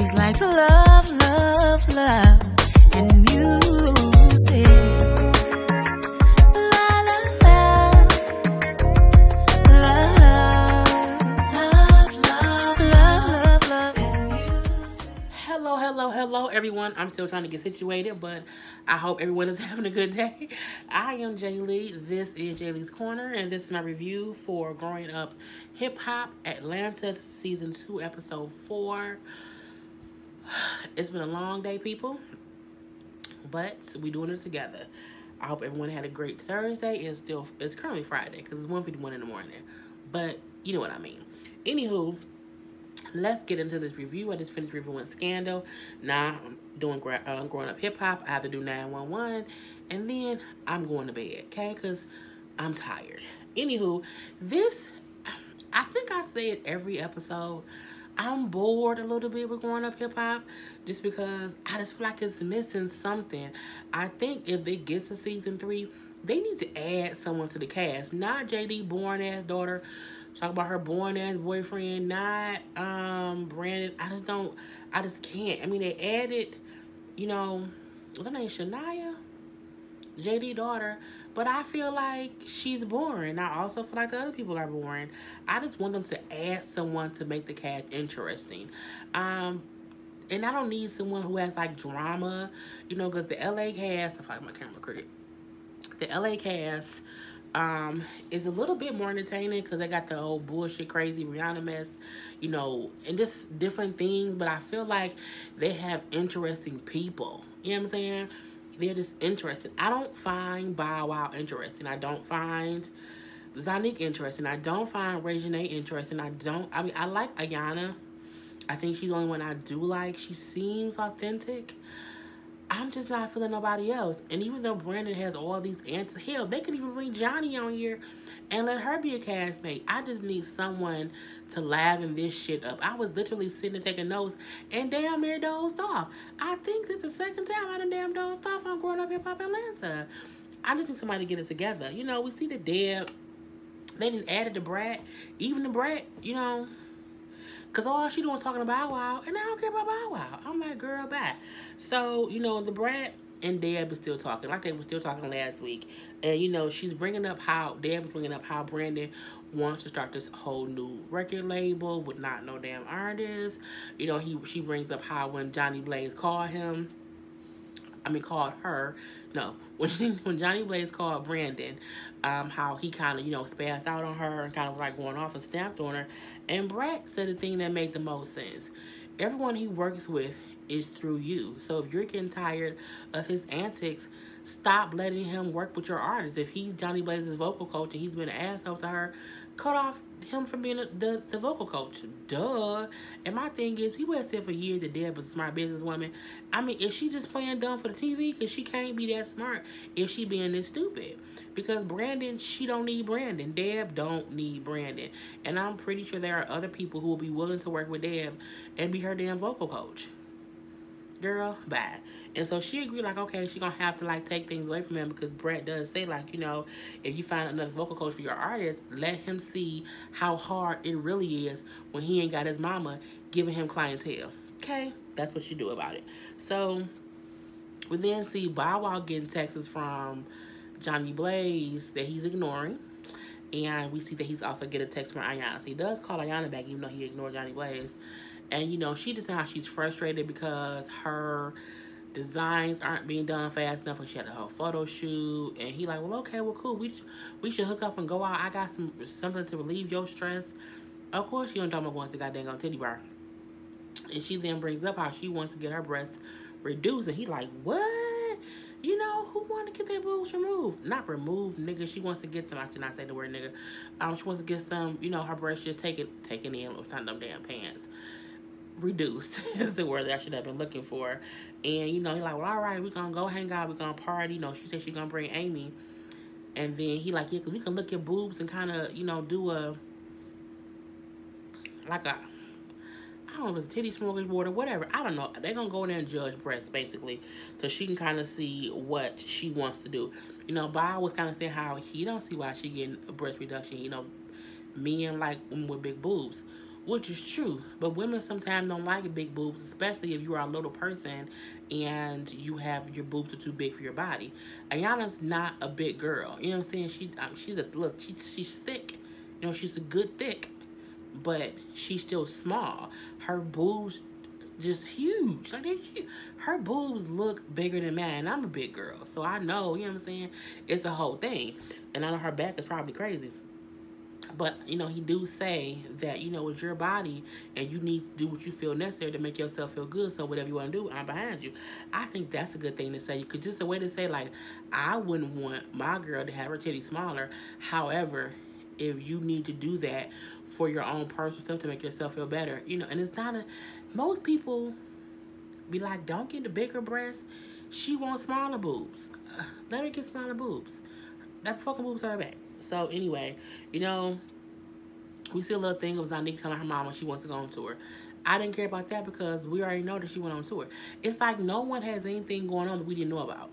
She's like love, love, love, and music. La la la, love, love, love, love, love, and music. Hello, everyone. I'm still trying to get situated, but I hope everyone is having a good day. I am Jay Lee. This is Jay Lee's Corner, and this is my review for Growing Up Hip Hop Atlanta Season 2, Episode 4. It's been a long day, people, but we're doing it together. I hope everyone had a great Thursday. It's currently Friday because it's 1:51 in the morning, but you know what I mean. Anywho, let's get into this review. I just finished reviewing Scandal. Now I'm doing Growing Up Hip Hop. I have to do 911, and then I'm going to bed, okay? Because I'm tired. Anywho, I think I say it every episode. I'm bored a little bit with Growing Up Hip Hop just because I just feel like it's missing something. I think if they get to season 3, they need to add someone to the cast. Not JD boring ass daughter. Talk about her boring ass boyfriend. Not Brandon. I just can't. I mean, they added, what's her name? Shania? JD daughter. But I feel like she's boring. I also feel like the other people are boring. I just want them to add someone to make the cast interesting. And I don't need someone who has like drama, because the LA cast, I feel like my camera crooked. The LA cast is a little bit more entertaining because they got the old bullshit crazy Rihanna mess, and just different things. But I feel like they have interesting people. You know what I'm saying? They're just interesting. I don't find Bow Wow interesting. I don't find Zonique interesting. I don't find Reginae interesting. I like Ayana. I think she's the only one I do like. She seems authentic. I'm just not feeling nobody else. And even though Brandon has all these answers, hell, they could even bring Johnny on here and let her be a castmate. I just need someone to liven this shit up. I was literally sitting and taking notes and damn near dozed off. I think this is the second time I done damn dozed off on Growing Up Hip Hop Atlanta. I just need somebody to get it together. We see the Deb. They didn't add the Brat. Even the Brat, because all she doing is talking about Bow Wow, and I don't care about Bow Wow. I'm like, girl, bye. So, the Brat and Deb is still talking, like they were still talking last week. And, she's bringing up how Brandon wants to start this whole new record label with not no damn artists. She brings up how when Johnny Blaze called her. No, when Johnny Blaze called Brandon, how he kind of, spazzed out on her and kind of like going off and snapped on her. And Brat said the thing that made the most sense. Everyone he works with is through you. So if you're getting tired of his antics, stop letting him work with your artists. If he's Johnny Blaze's vocal coach and he's been an asshole to her, cut off him from being the vocal coach. Duh. And my thing is, people have said for years that Deb was a smart businesswoman. I mean, is she just playing dumb for the TV? Because she can't be that smart if she being this stupid. Because Brandon, she don't need Brandon. Deb don't need Brandon. And I'm pretty sure there are other people who will be willing to work with Deb and be her damn vocal coach. Girl, bye. And so she agreed, like, okay, she gonna have to, like, take things away from him because Brett does say, like, if you find another vocal coach for your artist, let him see how hard it really is when he ain't got his mama giving him clientele. Okay? That's what you do about it. So, we then see Bow Wow getting texts from Johnny Blaze that he's ignoring. And we see that he's also getting a text from Ayana. So he does call Ayana back even though he ignored Johnny Blaze. And, she just said how she's frustrated because her designs aren't being done fast enough when she had a whole photo shoot. And he like, well, okay, well, cool. We should hook up and go out. I got something to relieve your stress. Of course, she don't talk about going to the goddamn titty bar. And she then brings up how she wants to get her breasts reduced. And he like, what? Who wanted to get their boobs removed? Not removed, nigga. She wants to get them. I should not say the word nigga. She wants to get some, her breasts just taken in with them damn pants. Reduced is the word that I should have been looking for. And, he's like, well, all right, we're going to go hang out. We're going to party. She said she's going to bring Amy. And then he like, yeah, because we can look at boobs and kind of, do I don't know if it's a titty smorgasbord or whatever. I don't know. They're going to go in there and judge breasts, basically. So she can kind of see what she wants to do. Bow was kind of saying how he don't see why she getting a breast reduction. Men like women with big boobs. which is true. But women sometimes don't like big boobs, especially if you are a little person and you have your boobs are too big for your body. Ayana's not a big girl. You know what I'm saying? She's a look. She's thick. You know, she's a good thick, but she's still small. Her boobs just huge. Like her boobs look bigger than mine. And I'm a big girl, so I know. You know what I'm saying? It's a whole thing, and I know her back is probably crazy. But you know, he do say that it's your body, and you need to do what you feel necessary to make yourself feel good. So whatever you want to do, I'm behind you. I think that's a good thing to say. Because just a way to say, like, I wouldn't want my girl to have her titties smaller. However, if you need to do that for your own personal stuff to make yourself feel better, and it's not a. Most people be like, don't get the bigger breasts. She wants smaller boobs. Let her get smaller boobs. That fucking boobs are back. So anyway, we see a little thing of Zanique telling her mama she wants to go on tour. I didn't care about that because we already know that she went on tour. It's like no one has anything going on that we didn't know about.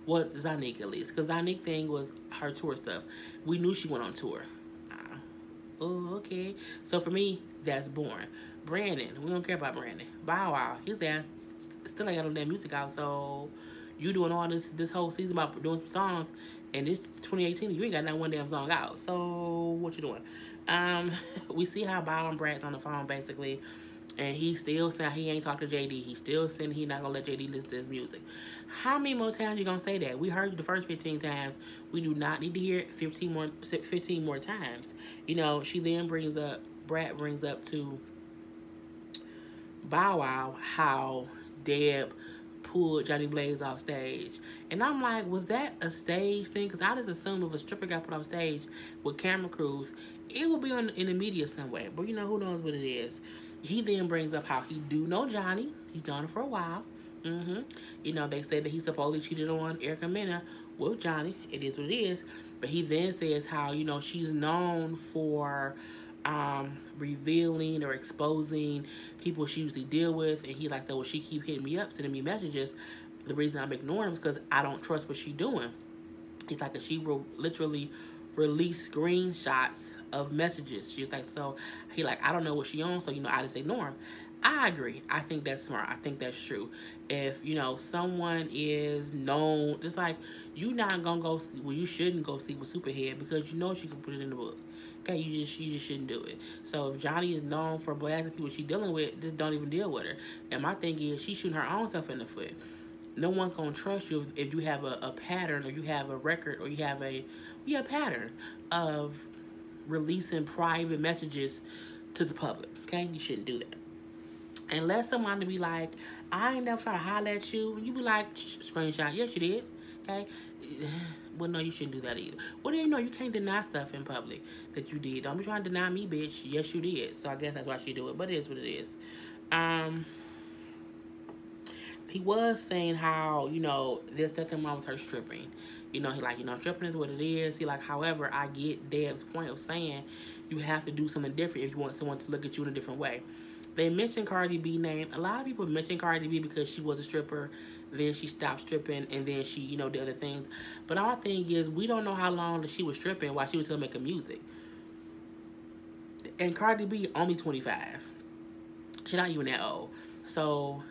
What Zanique at least, because Zanique thing was her tour stuff. We knew she went on tour. Oh, okay. So for me, that's boring. Brandon, we don't care about Brandon. Bow Wow, his ass still ain't got no damn music out. So you doing all this whole season about doing some songs, and this 2018, you ain't got not one damn song out. So what you doing? We see how Bow and Brad's on the phone basically, and he still saying he ain't talking to JD. He still saying he not gonna let JD listen to his music. How many more times you gonna say that? We heard you the first 15 times. We do not need to hear it 15 more times. She then Brad brings up to Bow Wow how Deb pulled Johnny Blaze off stage. And I'm like, was that a stage thing? Because I just assumed if a stripper got put off stage with camera crews, it will be in the media somewhere. But who knows what it is. He then brings up how he do know Johnny. He's known him for a while. They say that he supposedly cheated on Erica Mena with Johnny. It is what it is. But he then says how, she's known for revealing or exposing people she usually deal with. And he like, so, well, she keep hitting me up, sending me messages. The reason I'm ignoring him is because I don't trust what she doing. He's like, she will literally release screenshots of messages. She's like, so he like, I don't know what she on, so I just ignore him. I agree. I think that's smart. I think that's true. If someone is known, it's like you not gonna go see, well, you shouldn't go see with Superhead because she can put it in the book. Okay, you just shouldn't do it. So if Johnny is known for blasting people she dealing with, just don't even deal with her. And my thing is, she's shooting her own self in the foot. No one's gonna trust you if you have a pattern, or you have a record, or you have a pattern of releasing private messages to the public. Okay, you shouldn't do that. Unless someone to be like, I ain't never try to holler at you. You be like, screenshot. Yes, you did. Okay. Well, no, you shouldn't do that either. Well, you can't deny stuff in public that you did. Don't be trying to deny me, bitch. Yes, you did. So I guess that's why she do it. But it is what it is. He was saying how, there's nothing wrong with her stripping. He like, stripping is what it is. He like, however, I get Deb's point of saying you have to do something different if you want someone to look at you in a different way. They mentioned Cardi B name. A lot of people mention Cardi B because she was a stripper, then she stopped stripping, and then she, did other things. But our thing is, we don't know how long that she was stripping while she was still making music. And Cardi B only 25. She's not even that old. So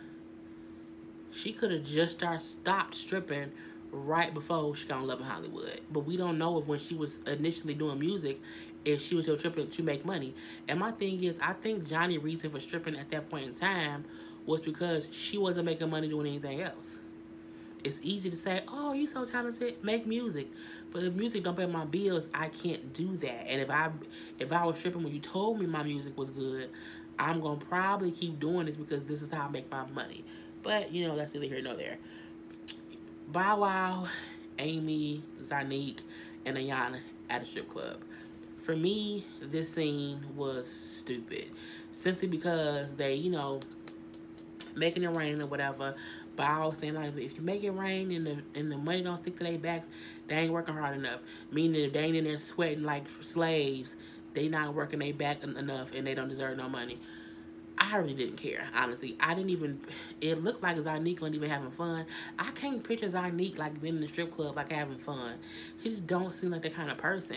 she could have just stopped stripping right before she got on Love in Hollywood. But we don't know if when she was initially doing music, if she was still stripping to make money. And my thing is, I think Johnny's reason for stripping at that point in time was because she wasn't making money doing anything else. It's easy to say, oh, you so talented, make music. But if music don't pay my bills, I can't do that. And if I was stripping when you told me my music was good, I'm going to probably keep doing this because this is how I make my money. But, that's neither here nor there. Bow Wow, Amy, Zanique, and Ayana at a strip club. For me, this scene was stupid. Simply because they, making it rain or whatever. Bow saying, like, if you make it rain and the money don't stick to their backs, they ain't working hard enough. Meaning if they ain't in there sweating like slaves, they not working their back enough and they don't deserve no money. I really didn't care, honestly. It looked like Zanique wasn't even having fun. I can't picture Zanique like being in the strip club like having fun. She just don't seem like that kind of person.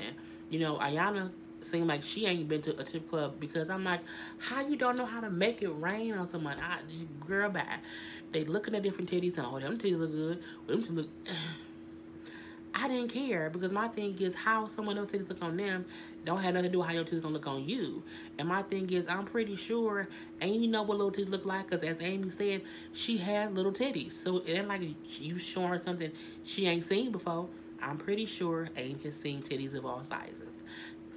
Ayana seem like she ain't been to a tip club, because I'm like, how you don't know how to make it rain on someone? Girl, bye. They looking at different titties and, oh, them titties look good. Them titties look... I didn't care, because my thing is how someone else's titties look on them don't have nothing to do with how your titties gonna look on you. And my thing is, I'm pretty sure Amy know what little titties look like, because as Amy said, she has little titties. So it ain't like you showing her something she ain't seen before. I'm pretty sure Amy has seen titties of all sizes.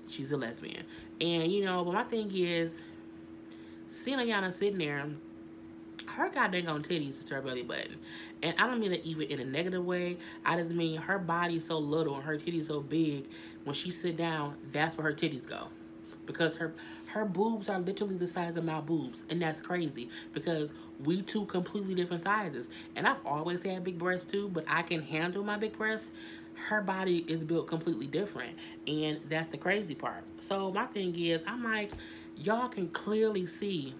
She's a lesbian. And, you know, but my thing is, seeing Ayana sitting there, her goddamn on titties is her belly button. And I don't mean that even in a negative way. I just mean her body is so little and her titties so big. When she sit down, that's where her titties go. Because her boobs are literally the size of my boobs. And that's crazy. Because we two completely different sizes. And I've always had big breasts too. But I can handle my big breasts. Her body is built completely different. And that's the crazy part. So my thing is, I'm like, y'all can clearly see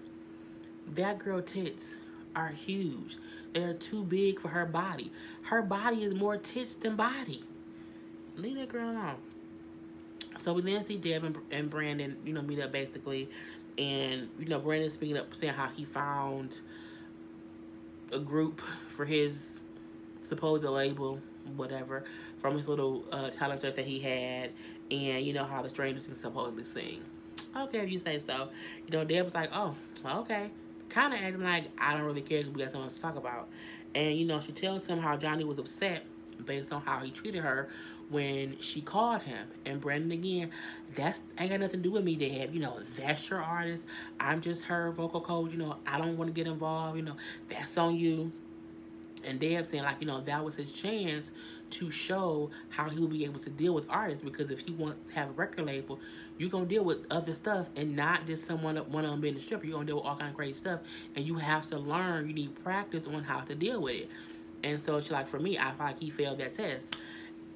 that girl tits are huge. They're too big for her body. Her body is more tits than body. Leave that girl alone. So we then see Deb and Brandon, you know, meet up basically. And, you know, Brandon speaking up, saying how he found a group for his supposed label, whatever, from his little talent search that he had. And, you know, how the strangers can supposedly sing. Okay, if you say so. You know, Deb was like, oh, okay. Kind of acting like, I don't really care because we got something else to talk about. And, you know, she tells him how Johnny was upset based on how he treated her when she called him. And Brandon, again, that's ain't got nothing to do with me, Dad. You know, that's your artist. I'm just her vocal coach. You know, I don't want to get involved. You know, that's on you. And Deb saying, like, you know, that was his chance to show how he would be able to deal with artists. Because if he wants to have a record label, you're going to deal with other stuff and not just one of them being a stripper. You're going to deal with all kind of crazy stuff. And you have to learn. You need practice on how to deal with it. And so it's like, for me, I feel like he failed that test.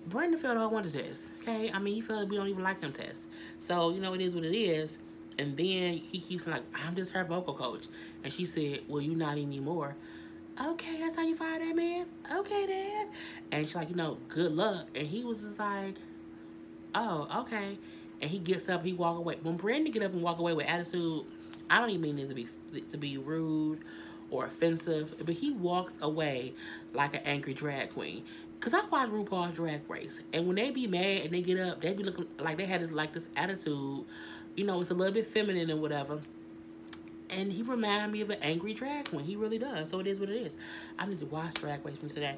Brandon failed a whole bunch of tests. Okay? I mean, he failed we don't even like him tests. So, you know, it is what it is. And then he keeps saying, like, I'm just her vocal coach. And she said, well, you not anymore. Okay, that's how you fire that man? Okay, Dad. And she's like, you know, good luck. And he was just like, oh, okay. And he gets up, he walk away. When Brandon get up and walk away with attitude, I don't even mean this to be rude or offensive, but he walks away like an angry drag queen. Cause I watch RuPaul's Drag Race, and when they be mad and they get up, they be looking like they had this attitude. You know, it's a little bit feminine and whatever. And he reminded me of an angry drag queen. He really does. So it is what it is. I need to watch Drag Race from today.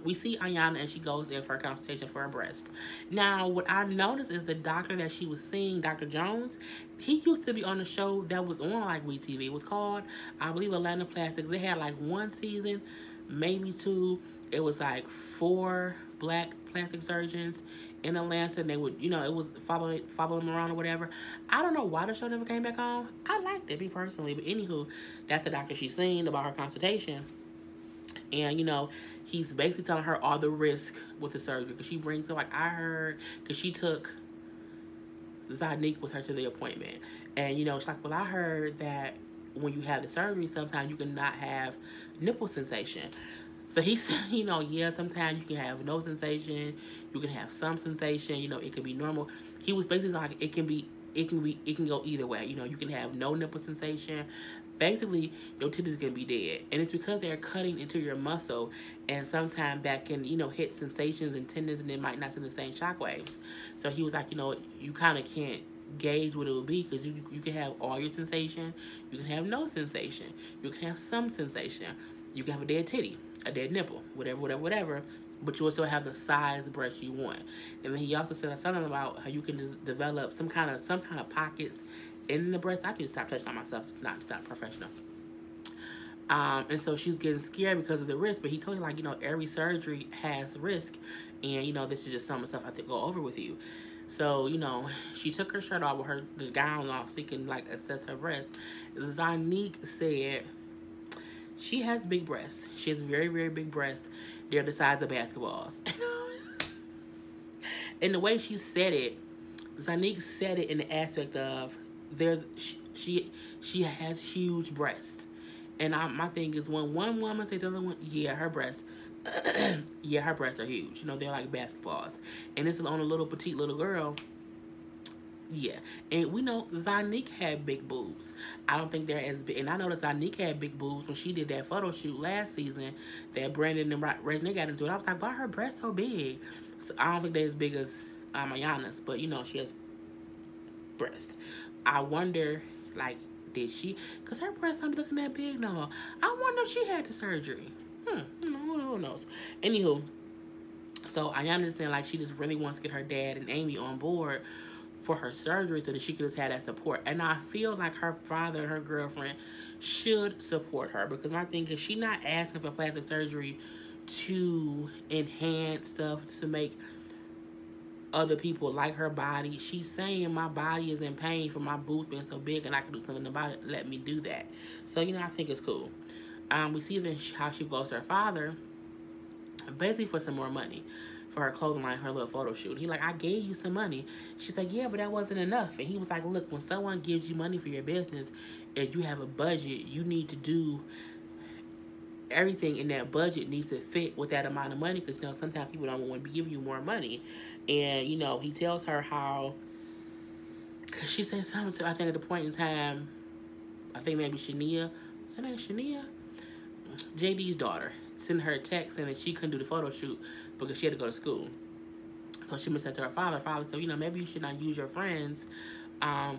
We see Ayana and she goes in for a consultation for her breast. Now, what I noticed is the doctor that she was seeing, Dr. Jones, he used to be on a show that was on like WeTV. It was called, I believe, Atlanta Plastics. They had like one season, maybe two. It was like 4 black plastic surgeons in Atlanta, and they would, you know, it was follow them around or whatever. I don't know why the show never came back on. I liked it, me personally, but anywho, that's the doctor she's seen about her consultation. And, you know, he's basically telling her all the risk with the surgery. Because she brings her, like, I heard, because she took Zanique with her to the appointment. And, you know, she's like, well, I heard that when you have the surgery, sometimes you can not have nipple sensation. So he said, you know, yeah, sometimes you can have no sensation. You can have some sensation. You know, it can be normal. He was basically like, it can go either way. You know, you can have no nipple sensation. Basically, your titties can be dead. And it's because they're cutting into your muscle. And sometimes that can, you know, hit sensations and tendons, and it might not send the same shockwaves. So he was like, you know, you kind of can't gauge what it would be, because you can have all your sensation. You can have no sensation. You can have some sensation. You can have a dead titty, a dead nipple, whatever. But you will still have the size breast you want. And then he also said something about how you can develop some kind of pockets in the breast. I need to stop touching on myself. It's not professional. And so she's getting scared because of the risk. But he told her, like, you know, every surgery has risk. And, you know, this is just some of the stuff I have to go over with you. So, you know, she took her shirt off with the gown off so he can, like, assess her breast. Zanique said she has big breasts. She has very, very big breasts. They're the size of basketballs. And the way she said it, Zanique said it in the aspect of she has huge breasts. And my thing is, when one woman says to the other one, yeah, her breasts, yeah, her breasts are huge. You know, they're like basketballs. And it's on a little petite little girl. Yeah, and we know Zanique had big boobs. I don't think they're as big, and I know that Zanique had big boobs when she did that photo shoot last season that Brandon and Regina got into it. I was like, why are her breasts so big? So I don't think they're as big as Ayana's, but you know she has breasts. I wonder, like, did she? Cause her breasts don't be looking that big no more. I wonder if she had the surgery. Who knows? Anywho, so Ayana is saying like she just really wants to get her dad and Amy on board for her surgery so that she could just have that support. And I feel like her father and her girlfriend should support her because my thing is she not asking for plastic surgery to enhance stuff to make other people like her body. She's saying my body is in pain for my boobs being so big and I can do something about it. Let me do that. So, you know, I think it's cool. We see then how she goes to her father basically for some more money for her clothing line, her little photo shoot. He like, I gave you some money. She's like, yeah, but that wasn't enough. And he was like, look, when someone gives you money for your business and you have a budget, you need to do everything in that budget needs to fit with that amount of money because, you know, sometimes people don't want to be giving you more money. And, you know, he tells her how, because she said something to, I think at the point in time, I think maybe Shania, what's her name, Shania? JD's daughter sent her a text saying that she couldn't do the photo shoot because she had to go to school. So she said to her father, said, you know, maybe you should not use your friends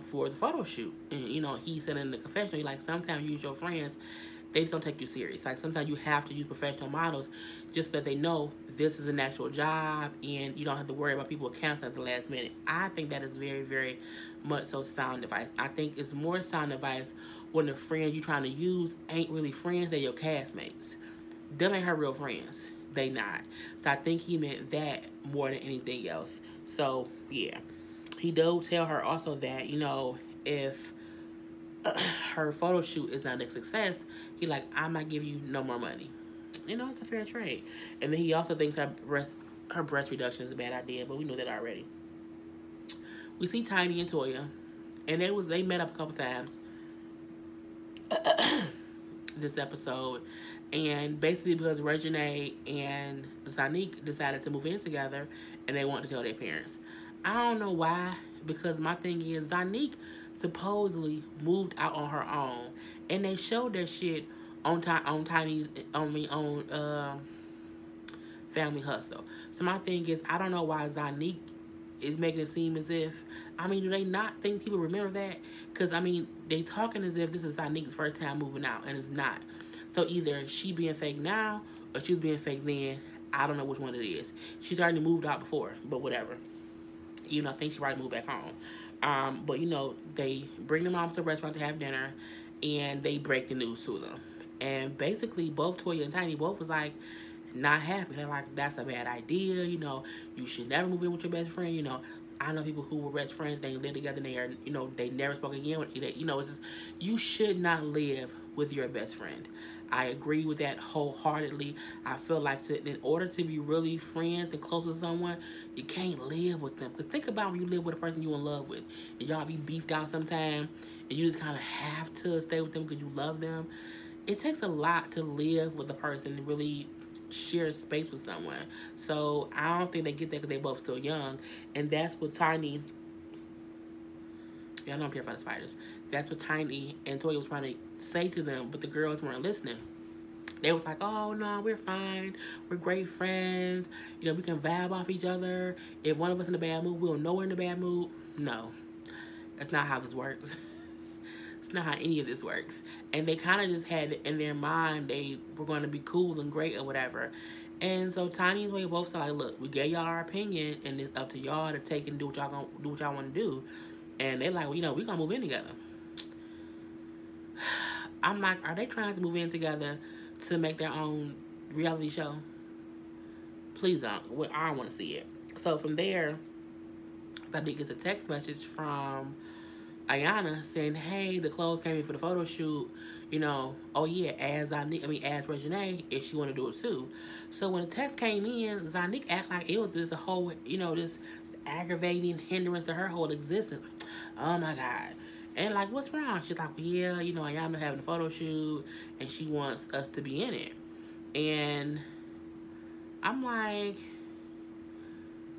for the photo shoot. And, you know, he said in the confessional, like, sometimes you use your friends, they just don't take you serious. Like, sometimes you have to use professional models just so that they know this is an actual job and you don't have to worry about people canceling at the last minute. I think that is very, very much so sound advice. I think it's more sound advice when the friends you're trying to use ain't really friends, they're your castmates. Them ain't her real friends. They not. So I think he meant that more than anything else. So, yeah. He does tell her also that, you know, if her photo shoot is not a success, he like, I'm not giving you no more money. You know, it's a fair trade. And then he also thinks her breast reduction is a bad idea, but we knew that already. We see Tiny and Toya, and they met up a couple times this episode, and basically because Regina and Zanique decided to move in together, and they wanted to tell their parents. I don't know why, because my thing is Zanique supposedly moved out on her own, and they showed that shit on Tiny's Family Hustle. So my thing is, I don't know why Zanique is making it seem as if, I mean, do they not think people remember that? Because, I mean, they talking as if this is Zanique's first time moving out, and it's not. So either she being fake now, or she was being fake then. I don't know which one it is. She's already moved out before, but whatever. You know, I think she already moved back home. But, you know, they bring the moms to a restaurant to have dinner, and they break the news to them. And basically, both Toya and Tiny both was like, not happy. They're like, that's a bad idea. You know, you should never move in with your best friend. You know, I know people who were best friends. They live together. And they are, you know, they never spoke again. You know, it's just, you should not live with your best friend. I agree with that wholeheartedly. I feel like in order to be really friends and close with someone, you can't live with them. Because think about when you live with a person you're in love with, and y'all be beefed out sometime, and you just kind of have to stay with them because you love them. It takes a lot to live with a person and really share space with someone. So I don't think they get that because they both still young. And that's what Tiny, y'all know I'm terrified of spiders. That's what Tiny and Toya was trying to say to them, but the girls weren't listening. They was like, oh no, we're fine. We're great friends. You know, we can vibe off each other. If one of us in a bad mood, we'll know we're in a bad mood. No, that's not how this works. It's not how any of this works. And they kind of just had it in their mind they were going to be cool and great or whatever. And so Tiny and Toya both said, like, look, we gave y'all our opinion, and it's up to y'all to take and do what y'all want to do. And they're like, well, you know, we're going to move in together. I'm like, are they trying to move in together to make their own reality show? Please don't. Well, I don't want to see it. So from there, I think it's a text message from Ayana saying, hey, the clothes came in for the photo shoot, you know, oh yeah, ask Regina if she want to do it too. So when the text came in, Zanique act like it was just a whole, you know, this aggravating hindrance to her whole existence. Oh my God. And like, what's wrong? She's like, well, yeah, you know, Ayana having a photo shoot and she wants us to be in it. And I'm like,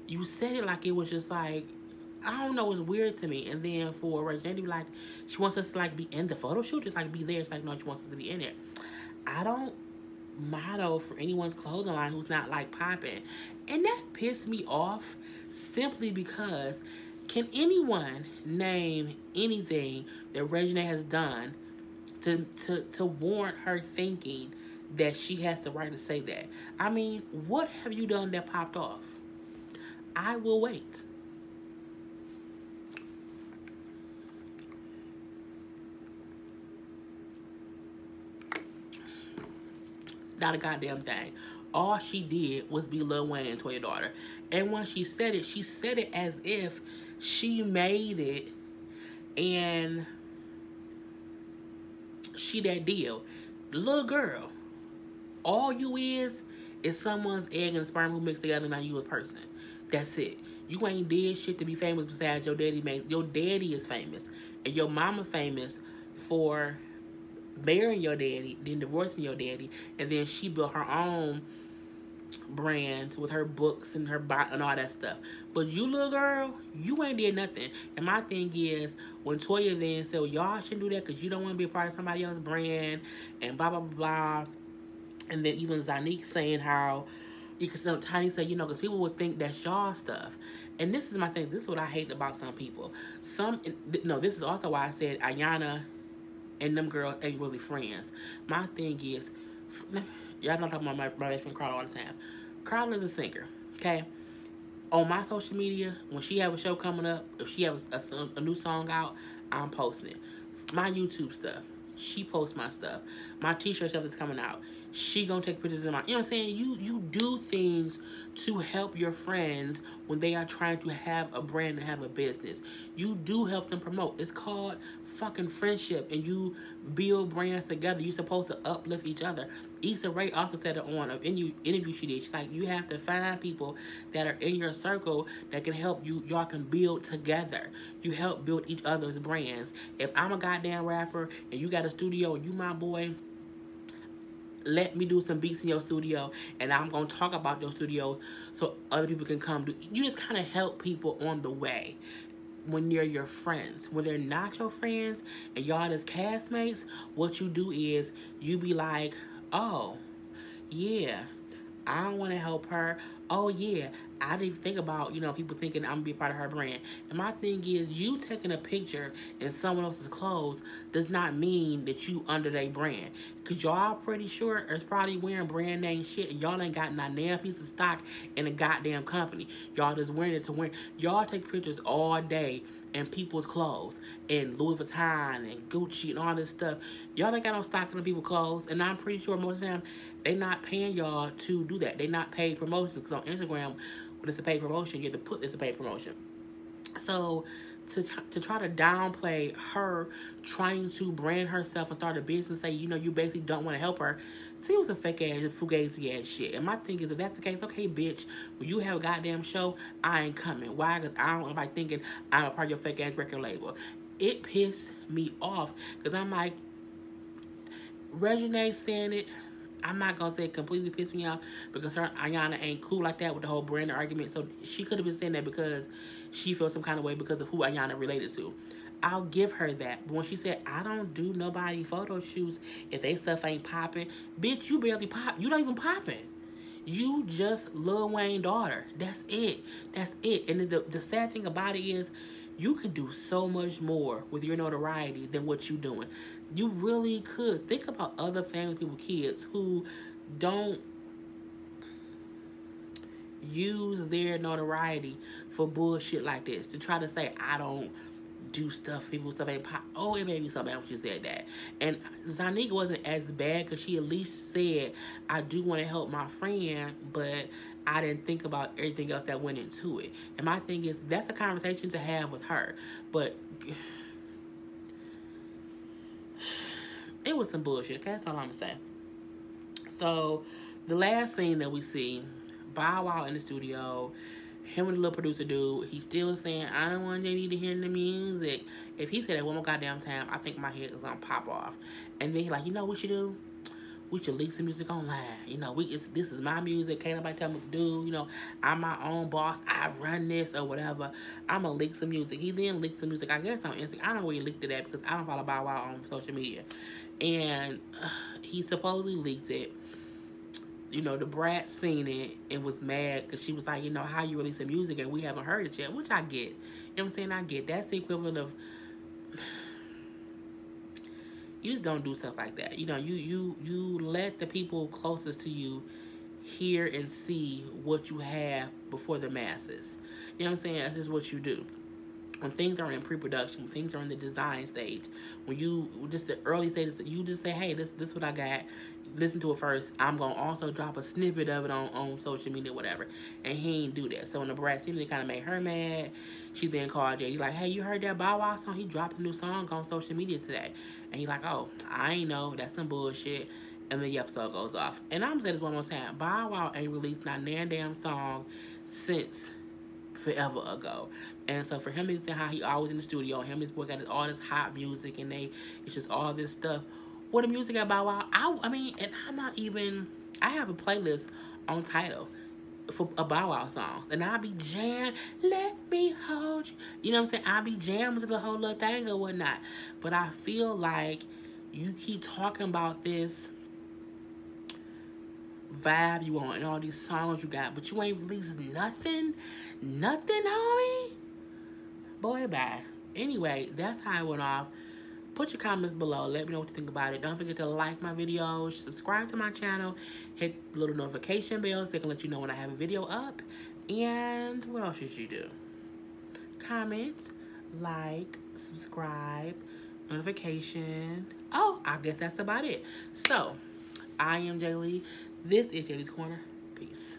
you said it like it was just like, I don't know, it's weird to me. And then for Regina to be like, she wants us to like be in the photo shoot, just like be there. It's like, no, she wants us to be in it. I don't model for anyone's clothing line who's not like popping. And that pissed me off simply because can anyone name anything that Regina has done to warrant her thinking that she has the right to say that? I mean, what have you done that popped off? I will wait. Not a goddamn thing. All she did was be Lil Wayne and Toya daughter. And when she said it as if she made it and she that deal. Little girl, all you is someone's egg and sperm who mixed together, now you a person. That's it. You ain't did shit to be famous besides your daddy. Your daddy is famous. And your mama famous for marrying your daddy, then divorcing your daddy, and then she built her own brand with her books and her and all that stuff. But you, little girl, you ain't did nothing. And my thing is, when Toya then said, well, y'all shouldn't do that because you don't want to be a part of somebody else's brand, and blah, blah, blah, blah. And then even Zanique saying how, you can sometimes say, you know, because people would think that's y'all stuff. And this is my thing. This is what I hate about some people. This is also why I said Ayana and them girls ain't really friends. My thing is, y'all know talking about my best friend Karla all the time. Karla is a singer, okay? On my social media, when she have a show coming up, if she has a new song out, I'm posting it. My YouTube stuff, she posts my stuff. My t-shirt stuff that's coming out, she gonna take pictures of my, you know what I'm saying? You do things to help your friends when they are trying to have a brand and have a business. You do help them promote. It's called fucking friendship, and you build brands together. You're supposed to uplift each other. Issa Rae also said it on an interview she did. She's like, you have to find people that are in your circle that can help you. Y'all can build together. You help build each other's brands. If I'm a goddamn rapper and you got a studio and you my boy, let me do some beats in your studio, and I'm going to talk about your studio so other people can come do. You just kind of help people on the way when they're your friends. When they're not your friends and y'all as castmates, what you do is you be like, oh, yeah, I don't want to help her. Oh, yeah, I didn't even think about, people thinking I'm going to be a part of her brand. And my thing is, you taking a picture in someone else's clothes does not mean that you under their brand. Because y'all pretty sure is probably wearing brand name shit, and y'all ain't got not damn piece of stock in a goddamn company. Y'all just wearing it to wear. Y'all take pictures all day in people's clothes, and Louis Vuitton and Gucci and all this stuff. Y'all ain't got no stock in people's clothes, and I'm pretty sure most of the time they not paying y'all to do that. They not paid promotions, because on Instagram, when it's a paid promotion, you have to put this a paid promotion. So to try to downplay her trying to brand herself and start a business, say, you basically don't want to help her, seems a fake ass, fugazi ass shit. And my thing is, if that's the case, okay, bitch, when you have a goddamn show, I ain't coming. Why? Because I don't like thinking I'm a part of your fake ass record label. It pissed me off, because I'm like, Regina saying it, I'm not going to say it completely pissed me off, because her Ayana ain't cool like that with the whole brand argument. So she could have been saying that because she feels some kind of way because of who Ayana related to. I'll give her that. But when she said, I don't do nobody photo shoots if they stuff ain't popping, bitch, you barely pop. You don't even popping. You just Lil Wayne daughter. That's it. That's it. And the sad thing about it is, you can do so much more with your notoriety than what you doing. You really could. Think about other famous people, kids, who don't use their notoriety for bullshit like this. To try to say, I don't do stuff, people's stuff ain't pop. Oh, it made me so bad when she said that. And Zanique wasn't as bad, because she at least said, I do want to help my friend, but I didn't think about everything else that went into it. And my thing is, that's a conversation to have with her. But it was some bullshit. Okay? That's all I'm going to say. So, the last scene that we see, Bow Wow in the studio, him and the little producer dude, he's still saying, I don't want JD to hear the music. If he said that one more goddamn time, I think my head is going to pop off. And then he's like, you know what you do? we should leak some music online. You know, this is my music. Can't nobody tell me what to do. You know, I'm my own boss. I run this or whatever. I'm gonna leak some music. He then leaked some music, I guess, on Instagram. I don't know where he leaked it at because I don't follow Bow Wow on social media. And he supposedly leaked it. You know, the brat seen it and was mad because she was like, you know, how you releasing music and we haven't heard it yet, which I get. You know what I'm saying? I get. That's the equivalent of, you just don't do stuff like that. You know, you let the people closest to you hear and see what you have before the masses. You know what I'm saying? That's just what you do. When things are in pre-production, when things are in the design stage, when you just the early stages, you just say, hey, this what I got. Listen to it first. I'm gonna also drop a snippet of it on social media, whatever. And he ain't do that. So when the brat seen it kind of made her mad. She then called Jay. He like, hey, you heard that Bow Wow song? He dropped a new song on social media today. And he like, oh, I ain't know. That's some bullshit. And then the episode goes off. And I'm gonna say this one more time. Bow Wow ain't released not nan damn song since forever ago. And so for him to say how he always in the studio, him and his boy got all this hot music and it's just all this stuff. What the music about Bow Wow, I mean, and I have a playlist on Tidal for Bow Wow songs, and I be jam, let me hold you. You know what I'm saying? I be jamming to the whole little thing or whatnot. But I feel like you keep talking about this vibe you want and all these songs you got, but you ain't released nothing, homie. Boy, bye. Anyway, that's how it went off. Put your comments below. Let me know what you think about it. Don't forget to like my videos, subscribe to my channel, hit the little notification bell so I can let you know when I have a video up. And what else should you do? Comment, like, subscribe, notification. Oh, I guess that's about it. So, I am Jay Lee. This is Jay Lee's Corner. Peace.